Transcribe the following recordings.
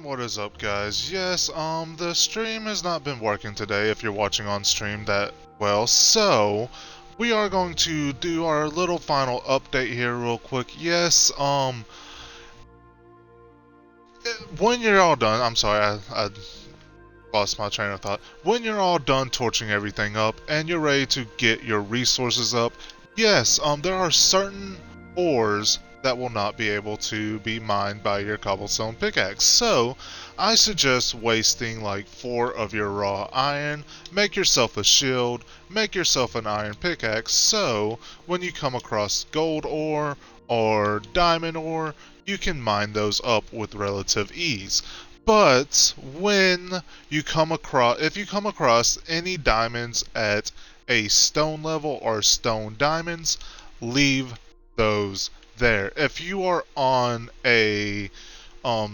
What is up, guys? Yes, the stream has not been working today if you're watching on stream that well, so we are going to do our little final update here real quick. Yes, when you're all done, I'm sorry, I lost my train of thought. When you're all done torching everything up and you're ready to get your resources up, yes, there are certain ores that will not be able to be mined by your cobblestone pickaxe. So, I suggest wasting like 4 of your raw iron, make yourself a shield, make yourself an iron pickaxe, so when you come across gold ore or diamond ore, you can mine those up with relative ease. But when if you come across any diamonds at a stone level or stone diamonds, leave those there. If you are on a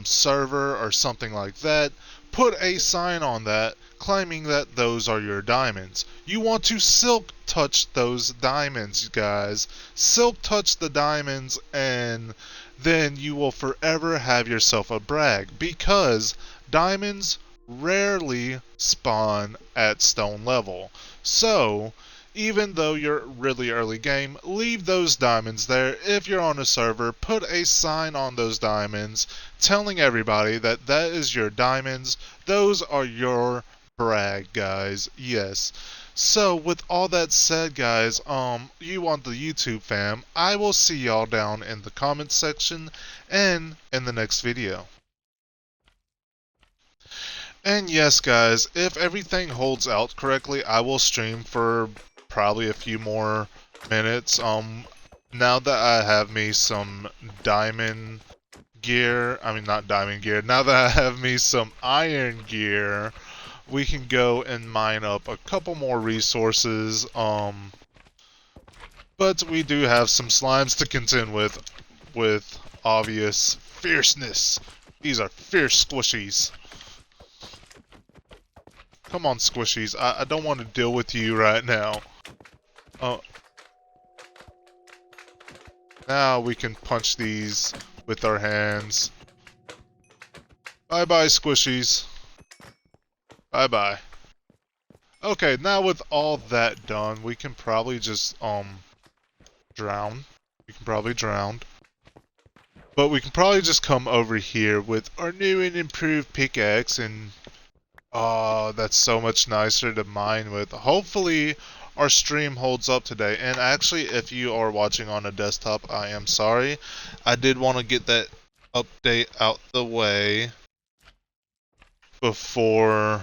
server or something like that, put a sign on that claiming that those are your diamonds. You want to silk touch those diamonds, guys. Silk touch the diamonds, and then you will forever have yourself a brag, because diamonds rarely spawn at stone level. So, even though you're really early game, leave those diamonds there. If you're on a server, put a sign on those diamonds telling everybody that that is your diamonds. Those are your brag, guys. Yes. So, with all that said, guys, you want the YouTube fam, I will see y'all down in the comments section and in the next video. And yes, guys, if everything holds out correctly, I will stream for probably a few more minutes. Now that I have me some diamond gear, I mean not diamond gear, now that I have me some iron gear, we can go and mine up a couple more resources. But we do have some slimes to contend with obvious fierceness. These are fierce squishies. Come on, squishies. I don't want to deal with you right now. Oh. Now we can punch these with our hands. Bye-bye, squishies. Bye-bye. Okay, now with all that done, we can probably just, drown. We can probably drown. But we can probably just come over here with our new and improved pickaxe, and oh, that's so much nicer to mine with. Hopefully our stream holds up today. And actually, if you are watching on a desktop, I am sorry. I did want to get that update out the way before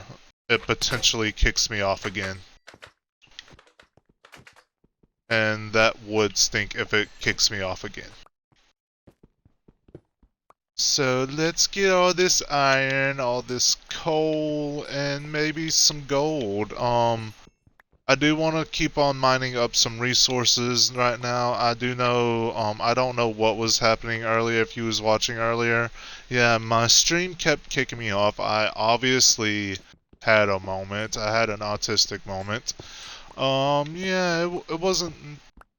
it potentially kicks me off again. And that would stink if it kicks me off again. So let's get all this iron, all this coal, and maybe some gold. I do want to keep on mining up some resources right now. I do know, I don't know what was happening earlier, if you was watching earlier. Yeah, my stream kept kicking me off. I obviously had a moment. I had an autistic moment. Yeah, it wasn't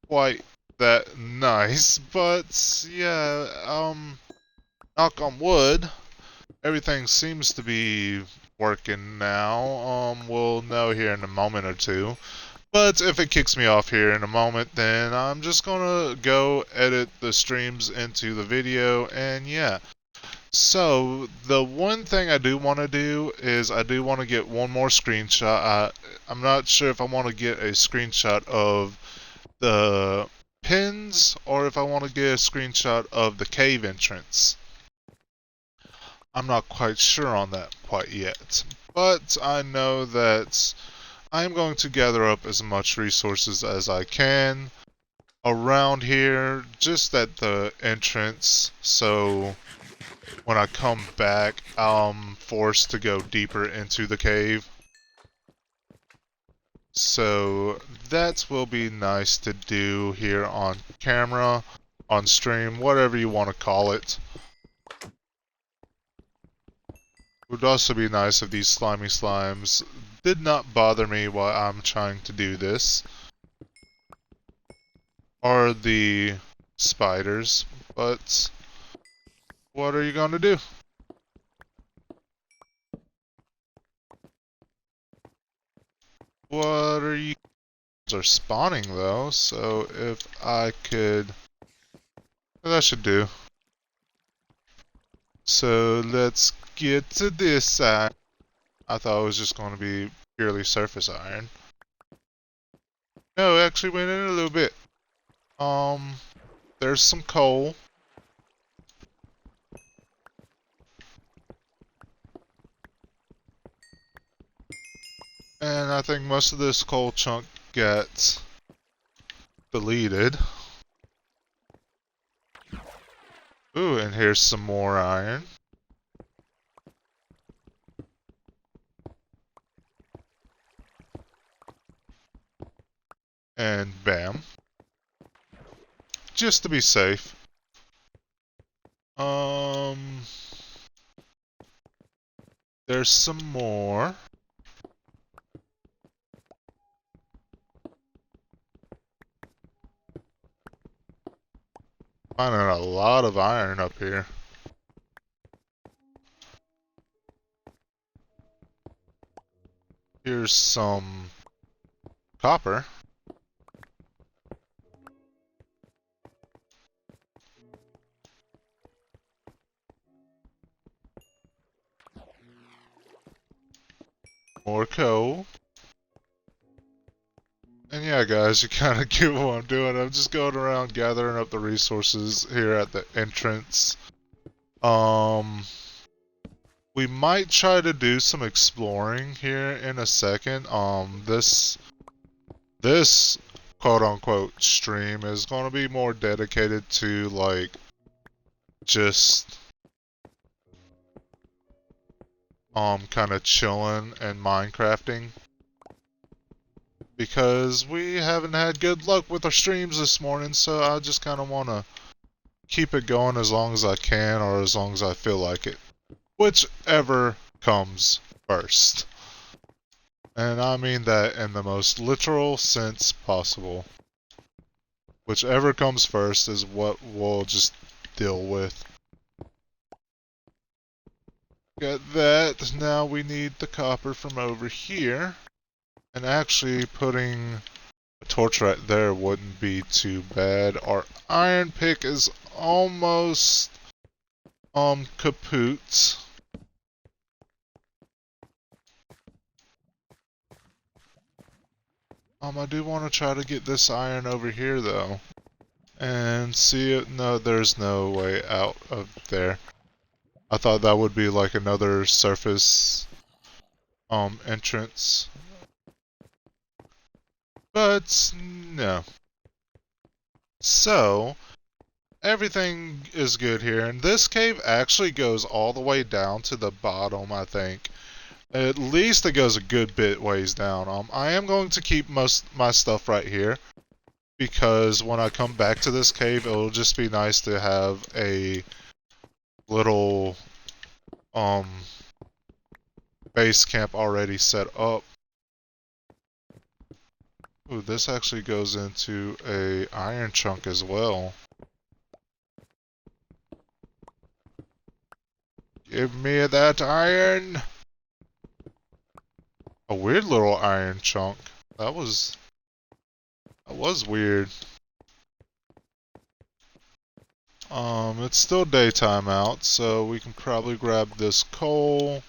quite that nice, but yeah, knock on wood, everything seems to be working now. We'll know here in a moment or two. But if it kicks me off here in a moment, then I'm just gonna go edit the streams into the video, and yeah. So, the one thing I do want to do is I do want to get one more screenshot. I'm not sure if I want to get a screenshot of the pins or if I want to get a screenshot of the cave entrance. I'm not quite sure on that quite yet, but I know that I'm going to gather up as much resources as I can around here, just at the entrance, so when I come back, I'm forced to go deeper into the cave. So that will be nice to do here on camera, on stream, whatever you want to call it. It would also be nice if these slimy slimes did not bother me while I'm trying to do this. Or the spiders, but what are you going to do? What are you are spawning though, so if I could, that should do. So let's get to this side. I thought it was just going to be purely surface iron. No, it actually went in a little bit. There's some coal. And I think most of this coal chunk gets deleted. Ooh, and here's some more iron. And bam. Just to be safe. There's some more. Finding a lot of iron up here. Here's some copper. More coal. And yeah, guys, you kind of get what I'm doing. I'm just going around gathering up the resources here at the entrance. We might try to do some exploring here in a second. This quote-unquote stream is going to be more dedicated to, like, just kind of chilling and Minecrafting, because we haven't had good luck with our streams this morning, so I just kind of want to keep it going as long as I can, or as long as I feel like it, whichever comes first. And I mean that in the most literal sense possible. Whichever comes first is what we'll just deal with. Got that. Now we need the copper from over here. And actually putting a torch right there wouldn't be too bad. Our iron pick is almost kaput. I do want to try to get this iron over here though. And see it. No, there's no way out of there. I thought that would be like another surface entrance. But no. So everything is good here, and this cave actually goes all the way down to the bottom, I think. At least it goes a good bit ways down. I am going to keep most my stuff right here, because when I come back to this cave, it'll just be nice to have a little base camp already set up. Ooh, this actually goes into a iron chunk as well. Give me that iron! A weird little iron chunk. That was weird. It's still daytime out, so we can probably grab this coal.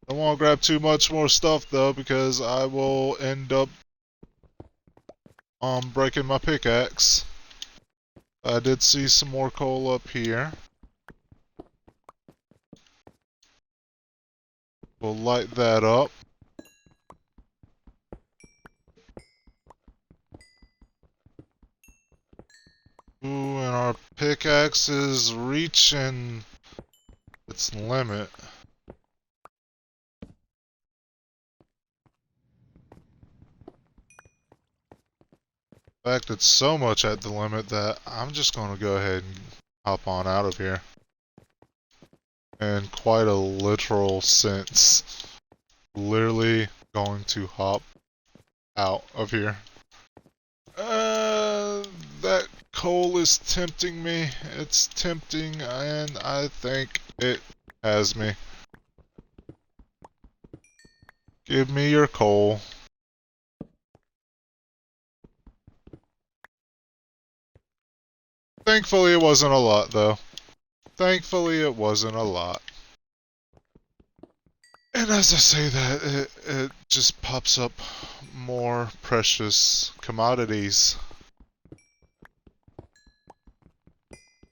Don't want to grab too much more stuff though, because I will end up breaking my pickaxe. I did see some more coal up here. We'll light that up. Ooh, and our pickaxe is reaching its limit. In fact, it's so much at the limit that I'm just going to go ahead and hop on out of here. In quite a literal sense. Literally going to hop out of here. That coal is tempting me. It's tempting, and I think it has me. Give me your coal. Thankfully, it wasn't a lot, though. Thankfully, it wasn't a lot. And as I say that, it just pops up more precious commodities.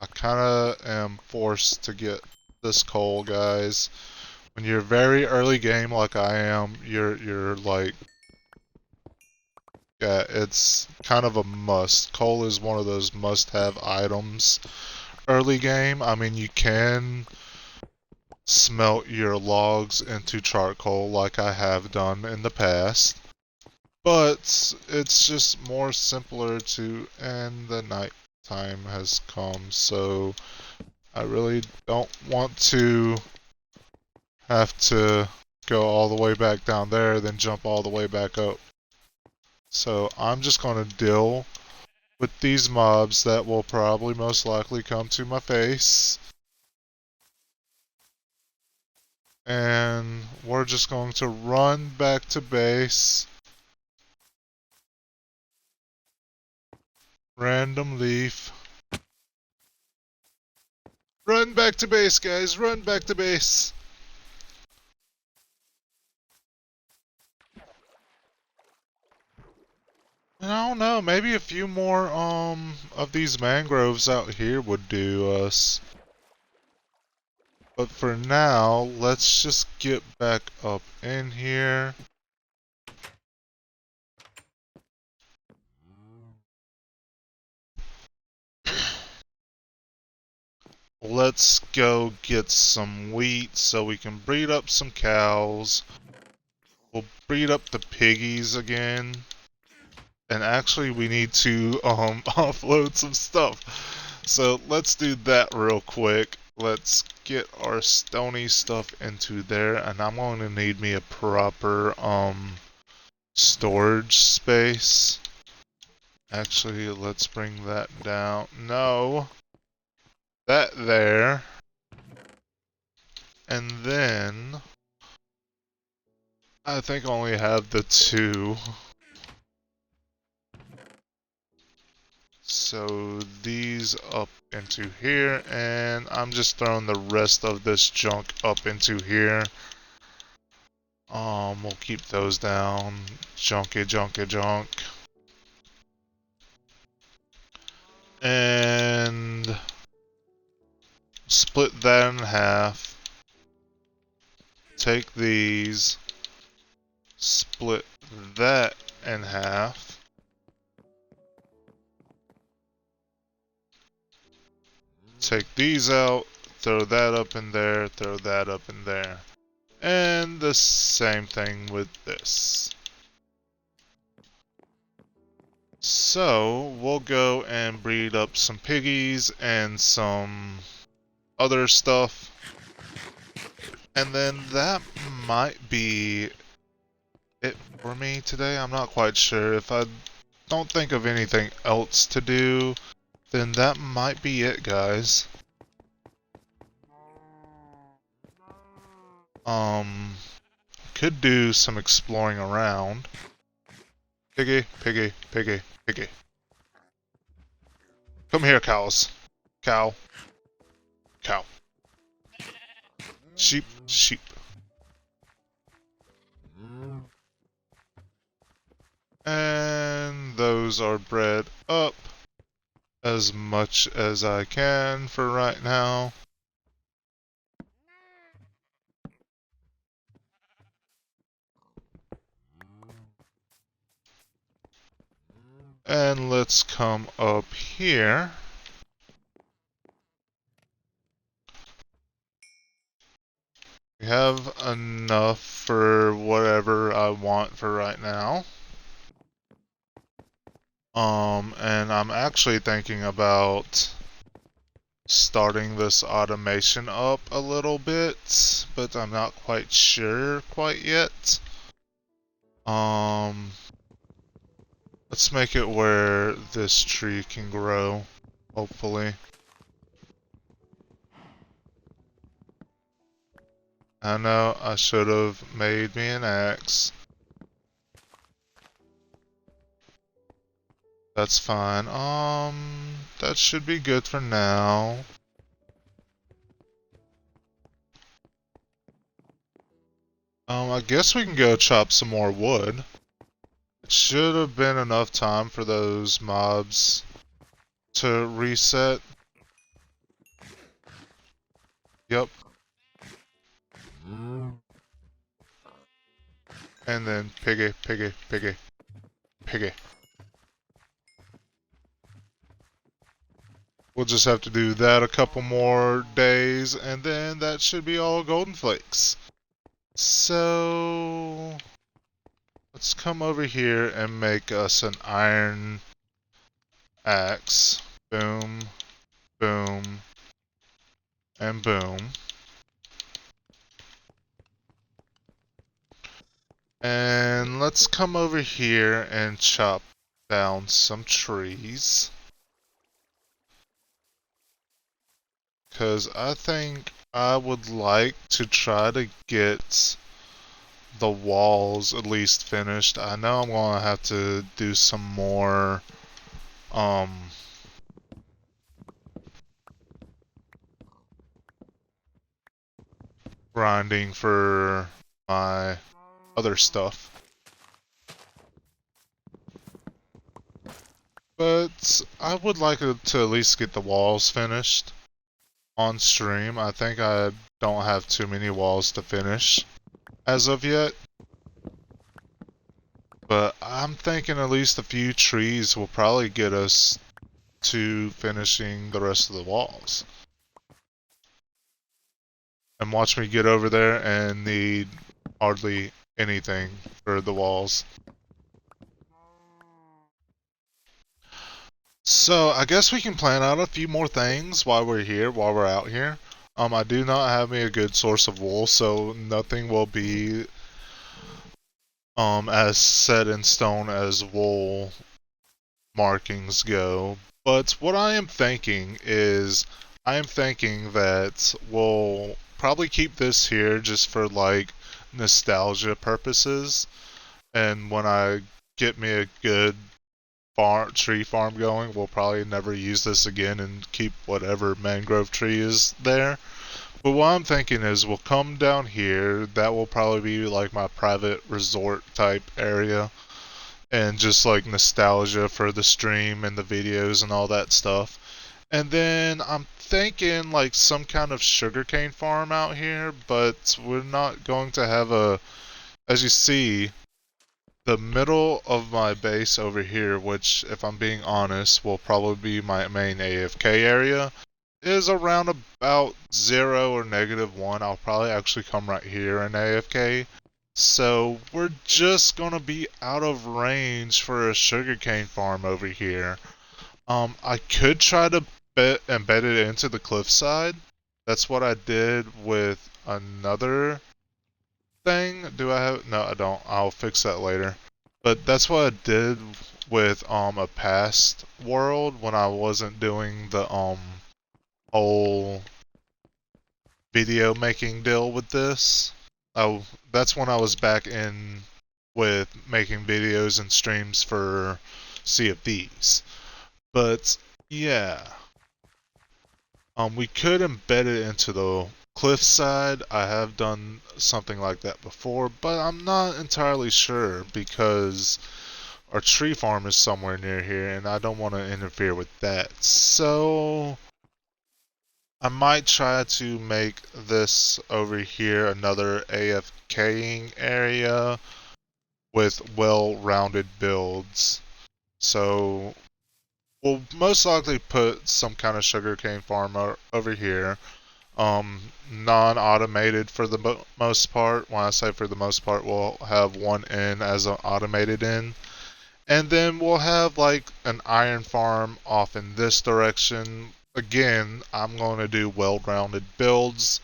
I kinda am forced to get this coal, guys. When you're very early game like I am, you're like, yeah, it's kind of a must. Coal is one of those must-have items early game. I mean, you can smelt your logs into charcoal like I have done in the past, but it's just more simpler to, and the night time has come, so I really don't want to have to go all the way back down there, then jump all the way back up. So I'm just going to deal with these mobs that will probably most likely come to my face. And we're just going to run back to base. Random leaf. Run back to base, guys. Run back to base. I don't know, maybe a few more of these mangroves out here would do us. But for now, let's just get back up in here. Let's go get some wheat so we can breed up some cows. We'll breed up the piggies again. And actually we need to offload some stuff. So let's do that real quick. Let's get our stony stuff into there, and I'm going to need me a proper storage space. Actually, let's bring that down. No. That there. And then I think I only have the two. So these up into here, and I'm just throwing the rest of this junk up into here. We'll keep those down. Junky, junky, junk. And split that in half. Take these, split that in half. Take these out, throw that up in there, throw that up in there. And the same thing with this. So, we'll go and breed up some piggies and some other stuff. And then that might be it for me today. I'm not quite sure. If I don't think of anything else to do, then that might be it, guys. Could do some exploring around. Piggy, piggy, piggy, piggy. Come here, cows. Cow. Cow. Sheep, sheep. And those are bred up as much as I can for right now. And let's come up here. We have enough for whatever I want for right now. And I'm actually thinking about starting this automation up a little bit, but I'm not quite sure quite yet. Let's make it where this tree can grow, hopefully. I know I should have made me an axe. That's fine. That should be good for now. I guess we can go chop some more wood. It should have been enough time for those mobs to reset. Yep. And then piggy, piggy, piggy, piggy. We'll just have to do that a couple more days, and then that should be all golden flakes. So let's come over here and make us an iron axe. Boom, boom, and boom. And let's come over here and chop down some trees. Because I think I would like to try to get the walls at least finished. I know I'm going to have to do some more grinding for my other stuff. But I would like to at least get the walls finished on stream. I think I don't have too many walls to finish as of yet. But I'm thinking at least a few trees will probably get us to finishing the rest of the walls. And watch me get over there and need hardly anything for the walls. So I guess we can plan out a few more things while we're out here. I do not have me a good source of wool, so nothing will be as set in stone as wool markings go. But what I am thinking is that we'll probably keep this here just for like nostalgia purposes, and when I get me a good tree farm going, we'll probably never use this again and keep whatever mangrove tree is there. But what I'm thinking is we'll come down here. That will probably be like my private resort type area, and just like nostalgia for the stream and the videos and all that stuff. And then I'm thinking like some kind of sugarcane farm out here, but we're not going to have as you see, the middle of my base over here, which if I'm being honest will probably be my main AFK area, is around about 0 or -1. I'll probably actually come right here and AFK. So we're just gonna be out of range for a sugarcane farm over here. I could try to embed it into the cliffside. That's what I did with another thing. Do I have? No, I don't. I'll fix that later. But that's what I did with a past world when I wasn't doing the whole video making deal with this. Oh, that's when I was back in with making videos and streams for Sea of Thieves. But yeah, we could embed it into the cliffside. I have done something like that before, but I'm not entirely sure because our tree farm is somewhere near here and I don't want to interfere with that. So I might try to make this over here another AFKing area with well-rounded builds. So we'll most likely put some kind of sugarcane farm over here. Non-automated for the most part. When I say for the most part, we'll have one inn as an automated inn. And then we'll have like an iron farm off in this direction. Again, I'm going to do well-rounded builds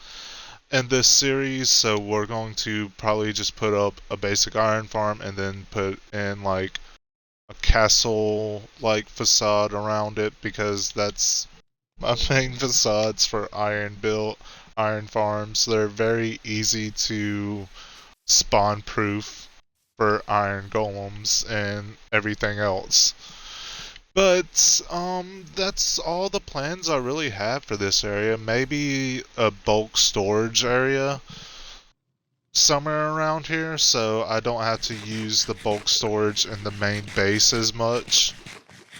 in this series, so we're going to probably just put up a basic iron farm and then put in like a castle like facade around it, because that's my main facades for iron farms. They're very easy to spawn proof for iron golems and everything else. But that's all the plans I really have for this area. Maybe a bulk storage area somewhere around here, so I don't have to use the bulk storage in the main base as much.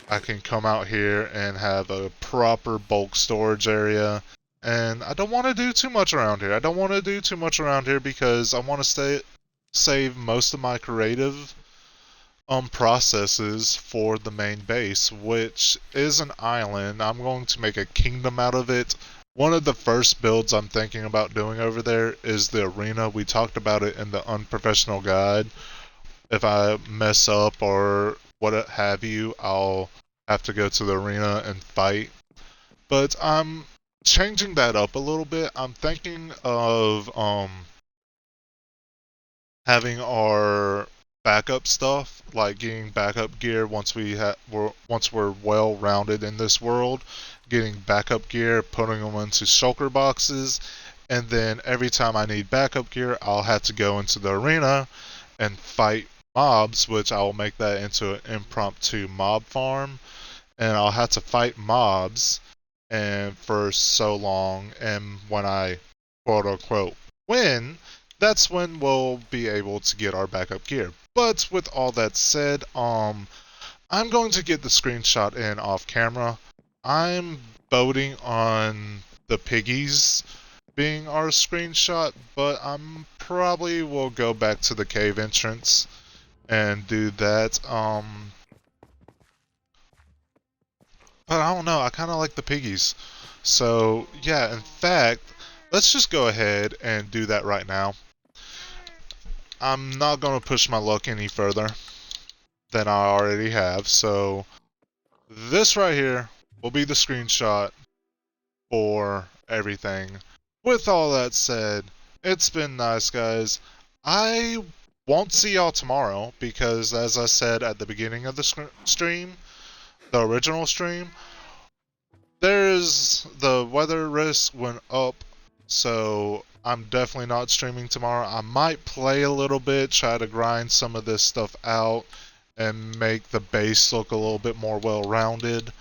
I can come out here and have a proper bulk storage area. And I don't want to do too much around here. I don't want to do too much around here because I want to save most of my creative processes for the main base, which is an island. I'm going to make a kingdom out of it. One of the first builds I'm thinking about doing over there is the arena. We talked about it in the unprofessional guide. If I mess up or what have you, I'll have to go to the arena and fight. But I'm changing that up a little bit. I'm thinking of having our backup stuff, like getting backup gear once we're well rounded in this world, getting backup gear, putting them into shulker boxes, and then every time I need backup gear, I'll have to go into the arena and fight mobs, which I will make that into an impromptu mob farm, and I'll have to fight mobs and for so long, and when I quote unquote win, that's when we'll be able to get our backup gear. But with all that said, I'm going to get the screenshot in off camera. I'm voting on the piggies being our screenshot, but I'm probably will go back to the cave entrance and do that. But I don't know, I kind of like the piggies. So, yeah, in fact, let's just go ahead and do that right now. I'm not going to push my luck any further than I already have, so this right here will be the screenshot for everything. With all that said, it's been nice, guys. I won't see y'all tomorrow because, as I said at the beginning of the stream, the original stream, the weather risk went up, so I'm definitely not streaming tomorrow. I might play a little bit, try to grind some of this stuff out, and make the base look a little bit more well-rounded.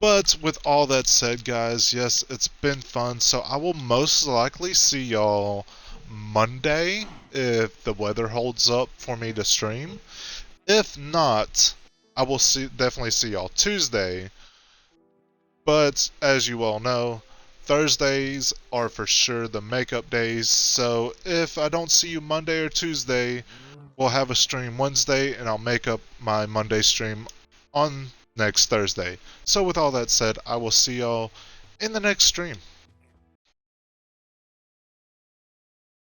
But with all that said, guys, yes, it's been fun, so I will most likely see y'all Monday if the weather holds up for me to stream. If not, I will definitely see y'all Tuesday. But as you all know, Thursdays are for sure the makeup days, so if I don't see you Monday or Tuesday, we'll have a stream Wednesday, and I'll make up my Monday stream on next Thursday. So with all that said, I will see y'all in the next stream.